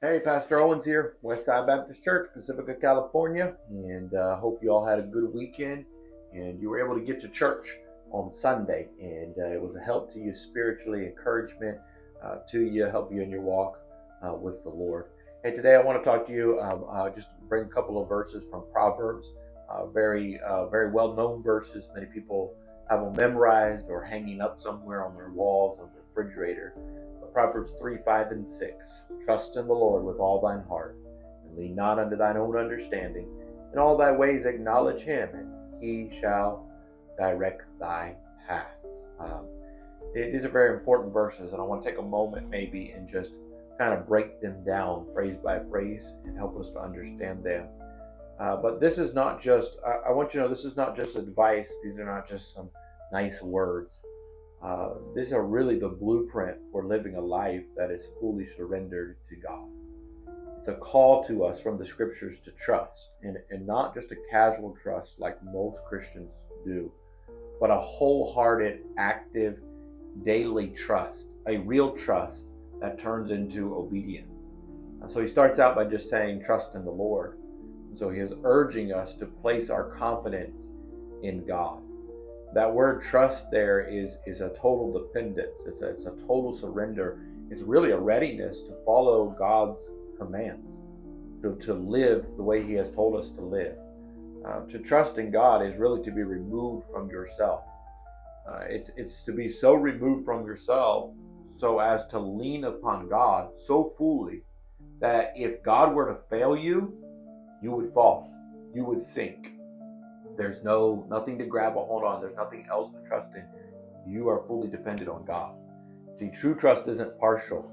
Hey, Pastor Owens here, Westside Baptist Church, Pacifica, California, and hope you all had a good weekend and you were able to get to church on Sunday, and it was a help to you spiritually, encouragement to you, help you in your walk with the Lord. Hey, today I want to talk to you, just bring a couple of verses from Proverbs, very well-known verses. Many people have them memorized or hanging up somewhere on their walls, on the refrigerator. Proverbs 3, 5, and 6. Trust in the Lord with all thine heart, and lean not unto thine own understanding. In all thy ways acknowledge him, and he shall direct thy paths. These are very important verses, and I want to take a moment maybe and just kind of break them down phrase by phrase and help us to understand them. But this is not just, I want you to know, this is not just advice. These are not just some nice words. These are really the blueprint for living a life that is fully surrendered to God. It's a call to us from the scriptures to trust, and not just a casual trust like most Christians do, but a wholehearted, active, daily trust, a real trust that turns into obedience. And so he starts out by just saying, trust in the Lord. And so he is urging us to place our confidence in God. That word trust there is a total dependence. It's a total surrender. It's really a readiness to follow God's commands, to live the way he has told us to live. To trust in God is really to be removed from yourself. It's to be so removed from yourself so as to lean upon God so fully that if God were to fail you, you would fall. You would sink. There's nothing to grab a hold on. There's nothing else to trust in. You are fully dependent on God. See, true trust isn't partial.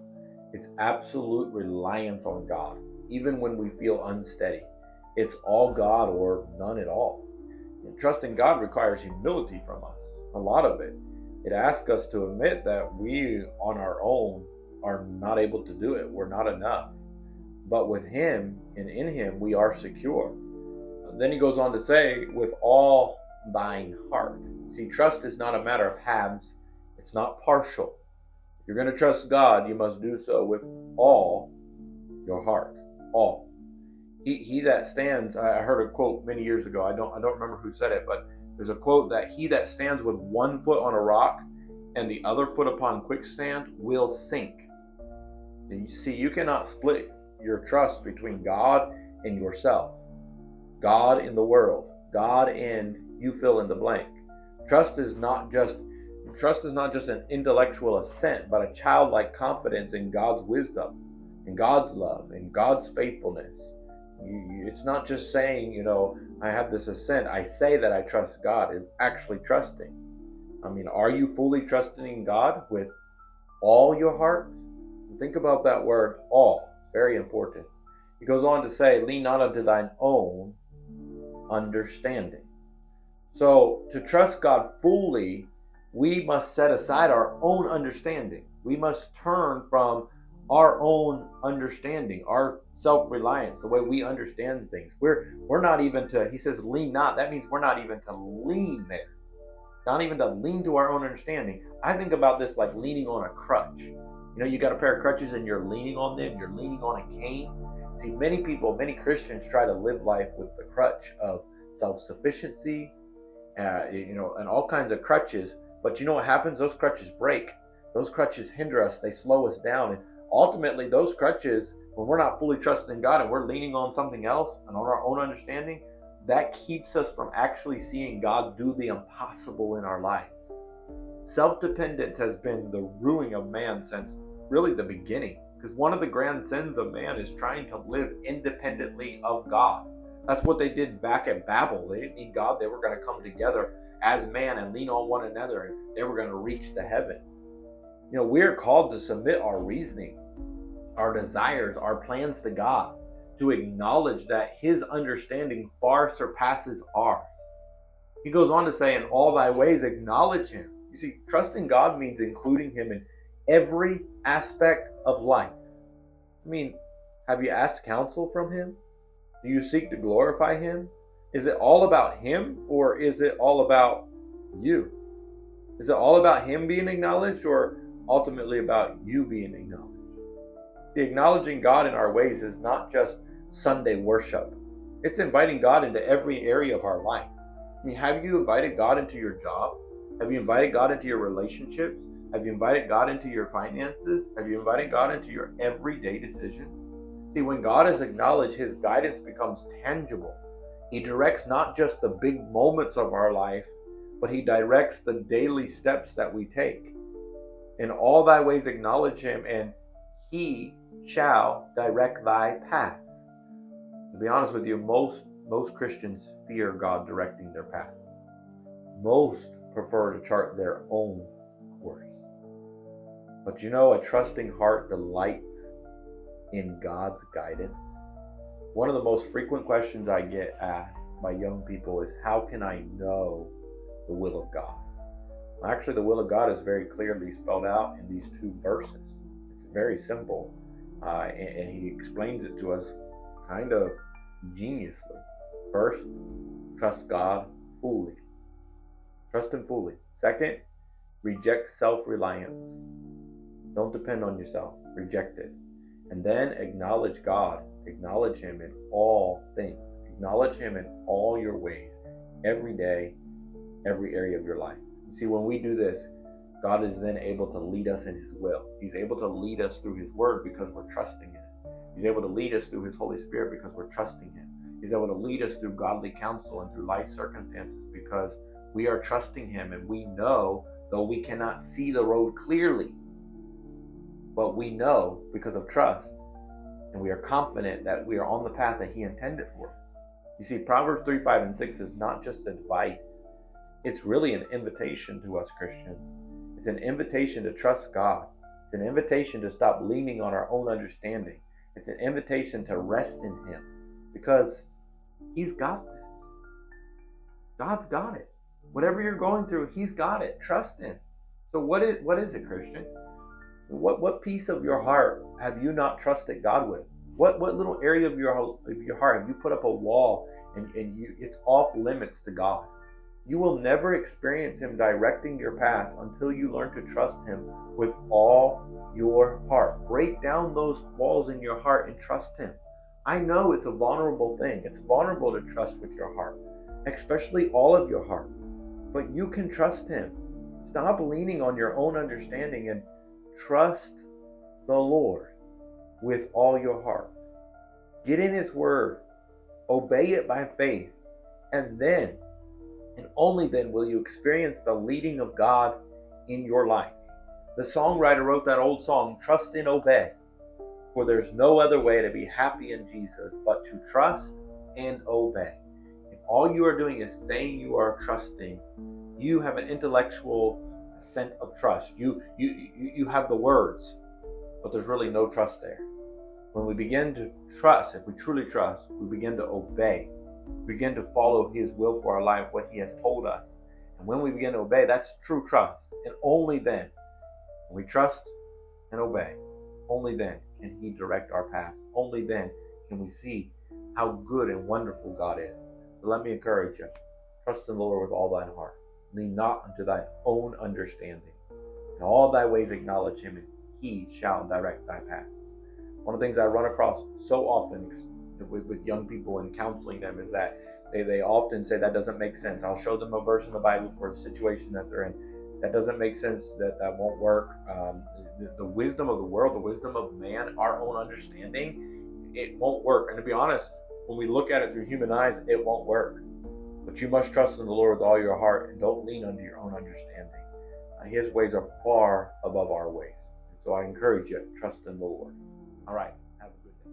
It's absolute reliance on God, even when we feel unsteady. It's all God or none at all. And trusting God requires humility from us, a lot of it. It asks us to admit that we on our own are not able to do it. We're not enough. But with him and in him, we are secure. Then he goes on to say, with all thine heart. See, trust is not a matter of halves. It's not partial. If you're going to trust God, you must do so with all your heart. All. He that stands, I heard a quote many years ago. I don't remember who said it, but there's a quote that he that stands with one foot on a rock and the other foot upon quicksand will sink. And you see, you cannot split your trust between God and yourself. God in the world, God and you fill in the blank. Trust is not just an intellectual assent, but a childlike confidence in God's wisdom, in God's love, in God's faithfulness. It's not just saying, I have this assent. I say that I trust God. It's actually trusting. I mean, are you fully trusting in God with all your heart? Think about that word, all. It's very important. He goes on to say, lean not unto thine own understanding. So to trust God fully, we must set aside our own understanding. We must turn from our own understanding, our self-reliance, the way we understand things. We're not even to, he says, lean not. That means we're not even to lean there. Not even to lean to our own understanding. I think about this like leaning on a crutch. You got a pair of crutches and you're leaning on them. You're leaning on a cane. See, many Christians try to live life with the crutch of self-sufficiency, and all kinds of crutches. But you know what happens? Those crutches break. Those crutches hinder us. They slow us down. And ultimately, those crutches, when we're not fully trusting God and we're leaning on something else and on our own understanding, that keeps us from actually seeing God do the impossible in our lives. Self-dependence has been the ruin of man since really the beginning. Because one of the grand sins of man is trying to live independently of God. That's what they did back at Babel. They didn't need God. They were going to come together as man and lean on one another, and they were going to reach the heavens. We're called to submit our reasoning, our desires, our plans to God, to acknowledge that his understanding far surpasses ours. He goes on to say, in all thy ways acknowledge him. You see, trusting God means including him in every aspect of life. I mean, have you asked counsel from him? Do you seek to glorify him? Is it all about him, or is it all about you? Is it all about him being acknowledged, or ultimately about you being acknowledged? The acknowledging God in our ways is not just Sunday worship. It's inviting God into every area of our life. I mean, have you invited God into your job? Have you invited God into your relationships? Have you invited God into your finances? Have you invited God into your everyday decisions? See, when God is acknowledged, His guidance becomes tangible. He directs not just the big moments of our life, but He directs the daily steps that we take. In all thy ways acknowledge Him, and He shall direct thy paths. To be honest with you, most Christians fear God directing their path. Most prefer to chart their own course. But you know, a trusting heart delights in God's guidance. One of the most frequent questions I get asked by young people is, how can I know the will of God? Well, actually, the will of God is very clearly spelled out in these 2 verses. It's very simple, and He explains it to us kind of geniusly. First, trust God fully. Trust Him fully. Second, reject self-reliance. Don't depend on yourself. Reject it. And then acknowledge God. Acknowledge Him in all things. Acknowledge Him in all your ways, every day, every area of your life. You see, when we do this, God is then able to lead us in His will. He's able to lead us through His word because we're trusting in it. He's able to lead us through His Holy Spirit because we're trusting Him. He's able to lead us through godly counsel and through life circumstances because we are trusting Him, and we know, though we cannot see the road clearly, but we know because of trust, and we are confident that we are on the path that He intended for us. You see, Proverbs 3, 5, and 6 is not just advice. It's really an invitation to us Christians. It's an invitation to trust God. It's an invitation to stop leaning on our own understanding. It's an invitation to rest in Him because He's got this. God's got it. Whatever you're going through, He's got it. Trust Him. So what is it, Christian? What piece of your heart have you not trusted God with? What little area of your heart have you put up a wall and it's off limits to God? You will never experience Him directing your path until you learn to trust Him with all your heart. Break down those walls in your heart and trust Him. I know it's a vulnerable thing. It's vulnerable to trust with your heart, especially all of your heart. But you can trust Him. Stop leaning on your own understanding and trust the Lord with all your heart. Get in His word. Obey it by faith. And then, and only then, will you experience the leading of God in your life. The songwriter wrote that old song, Trust and Obey. For there's no other way to be happy in Jesus but to trust and obey. If all you are doing is saying you are trusting, you have an intellectual assent of trust. You have the words, but there's really no trust there. When we begin to trust, if we truly trust, we begin to obey. We begin to follow His will for our life, what He has told us. And when we begin to obey, that's true trust. And only then, when we trust and obey, only then can He direct our paths. Only then can we see how good and wonderful God is. So let me encourage you. Trust in the Lord with all thine heart. Lean not unto thine own understanding. In all thy ways acknowledge Him, and He shall direct thy paths. One of the things I run across so often with young people and counseling them is that they often say that doesn't make sense. I'll show them a verse in the Bible for a situation that they're in. That doesn't make sense. That won't work. The wisdom of the world, the wisdom of man, our own understanding, it won't work. And to be honest, when we look at it through human eyes, it won't work. But you must trust in the Lord with all your heart and don't lean unto your own understanding. His ways are far above our ways. So I encourage you, trust in the Lord. All right. Have a good day.